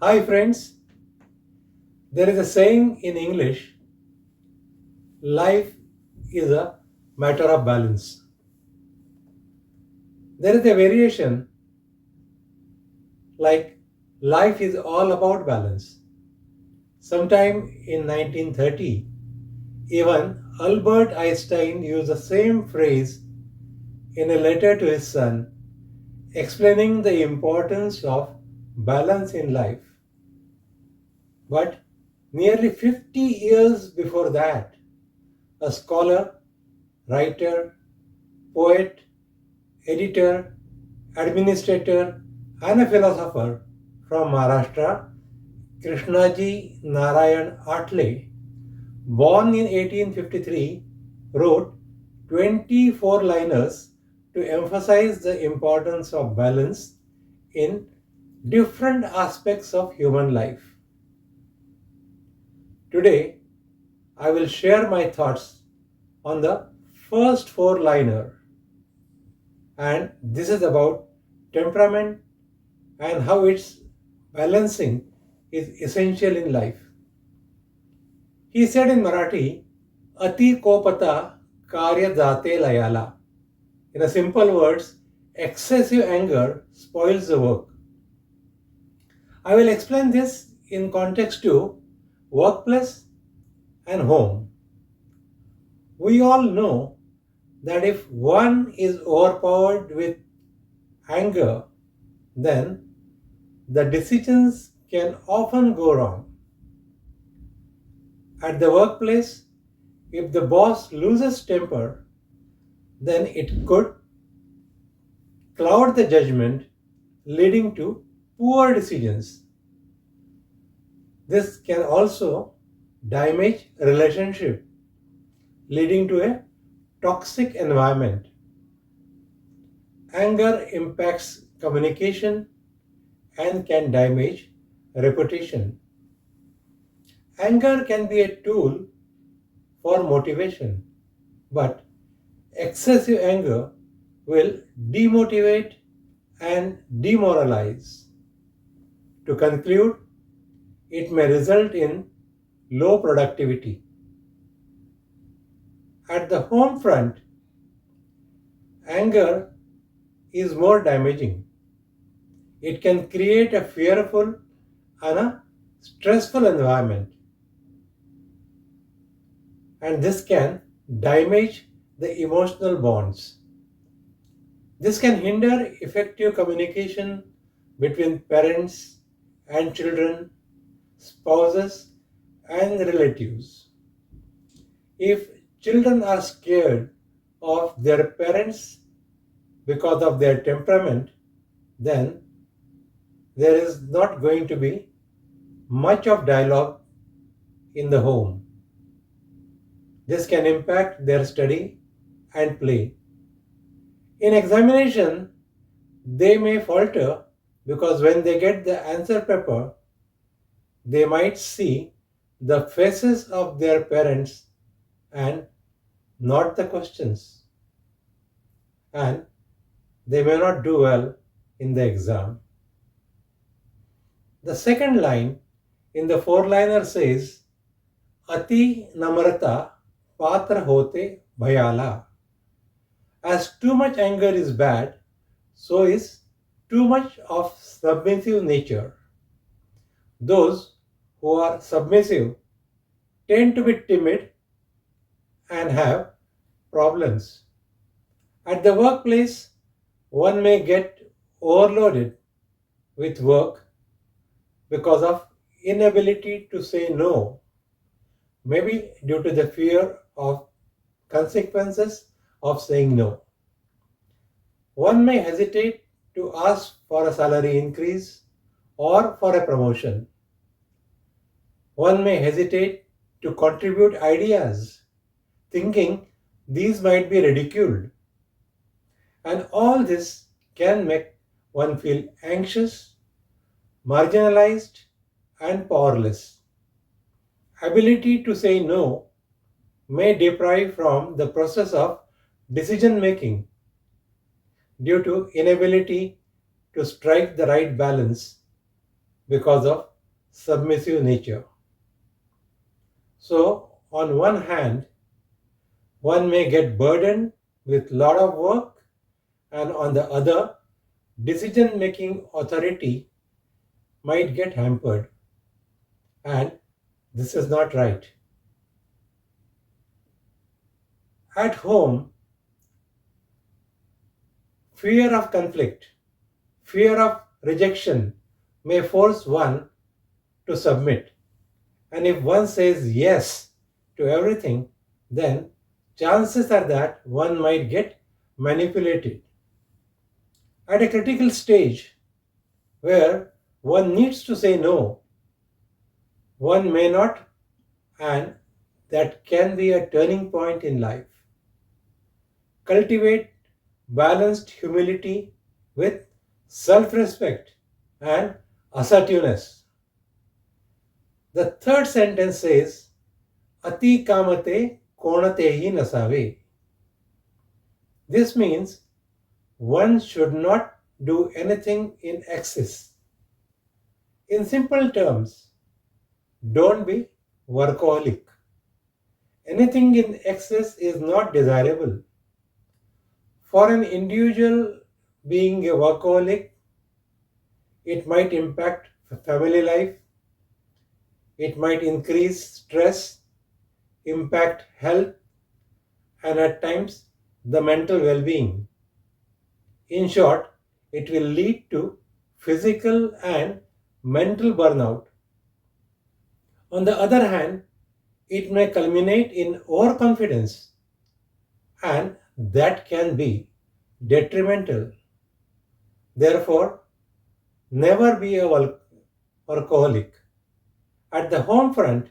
Hi, friends. There is a saying in English life is a matter of balance. There is a variation like life is all about balance. Sometime in 1930, even Albert Einstein used the same phrase in a letter to his son, explaining the importance of balance in life. But nearly 50 years before that, a scholar, writer, poet, editor, administrator, and a philosopher from Maharashtra, Krishnaji Narayan Athale, born in 1853, wrote 24-liners to emphasize the importance of balance in different aspects of human life. Today, I will share my thoughts on the first four-liner, and this is about temperament and how its balancing is essential in life. He said in Marathi, Ati kopata karya jate layala. In a simple words, excessive anger spoils the work. I will explain this in context to workplace and home. We all know that if one is overpowered with anger, then the decisions can often go wrong. At the workplace, if the boss loses temper, then it could cloud the judgment, leading to poor decisions. This can also damage relationship, leading to a toxic environment. Anger impacts communication and can damage reputation. Anger can be a tool for motivation, but excessive anger will demotivate and demoralize. To conclude, it may result in low productivity. At the home front, anger is more damaging. It can create a fearful and a stressful environment, and this can damage the emotional bonds. This can hinder effective communication between parents and children, spouses, and relatives. If children are scared of their parents because of their temperament, then there is not going to be much of dialogue in the home. This can impact their study and play. In examination, they may falter because when they get the answer paper, they might see the faces of their parents and not the questions. And they may not do well in the exam. The second line in the four-liner says, Ati namrata patra hote bhayala. As too much anger is bad, so is too much of submissive nature. Those who are submissive tend to be timid and have problems. At the workplace, one may get overloaded with work because of inability to say no, maybe due to the fear of consequences of saying no. One may hesitate to ask for a salary increase or for a promotion. One may hesitate to contribute ideas, thinking these might be ridiculed. And all this can make one feel anxious, marginalized, and powerless. Ability to say no may deprive from the process of decision making due to inability to strike the right balance because of submissive nature. So, on one hand, one may get burdened with lot of work, and on the other, decision making authority might get hampered. And this is not right. At home, fear of conflict, fear of rejection may force one to submit. And if one says yes to everything, then chances are that one might get manipulated. At a critical stage where one needs to say no, one may not, and that can be a turning point in life. Cultivate balanced humility with self respect and assertiveness. The third sentence says, Ati kamate konatehi nasave. This means one should not do anything in excess. In simple terms, don't be workaholic. Anything in excess is not desirable. For an individual being a workaholic, it might impact family life, it might increase stress, impact health, and at times the mental well being. In short, it will lead to physical and mental burnout. On the other hand, it may culminate in overconfidence, and that can be detrimental. Therefore, never be a workaholic. At the home front,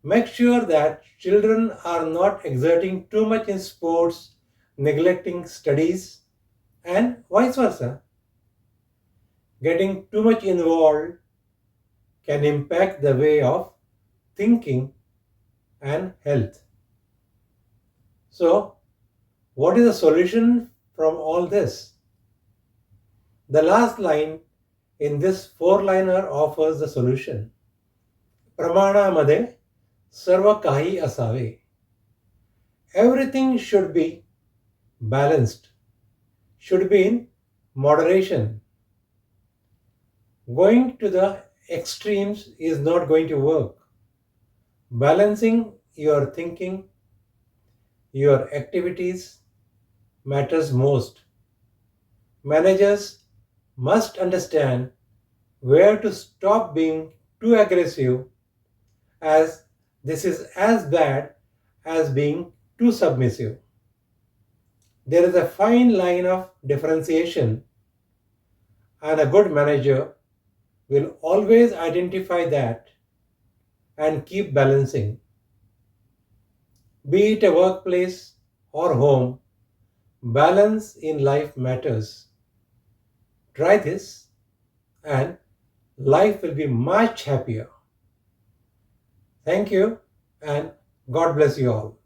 make sure that children are not exerting too much in sports, neglecting studies, and vice versa. Getting too much involved can impact the way of thinking and health. So, what is the solution from all this? The last line in this four-liner offers the solution. Pramanaमध्ये सर्व काही असावे. Everything should be balanced, should be in moderation. Going to the extremes is not going to work. Balancing your thinking, your activities matters most. Managers must understand where to stop being too aggressive, as this is as bad as being too submissive. There is a fine line of differentiation, and a good manager will always identify that and keep balancing. Be it a workplace or home, balance in life matters. Try this, and life will be much happier. Thank you, and God bless you all.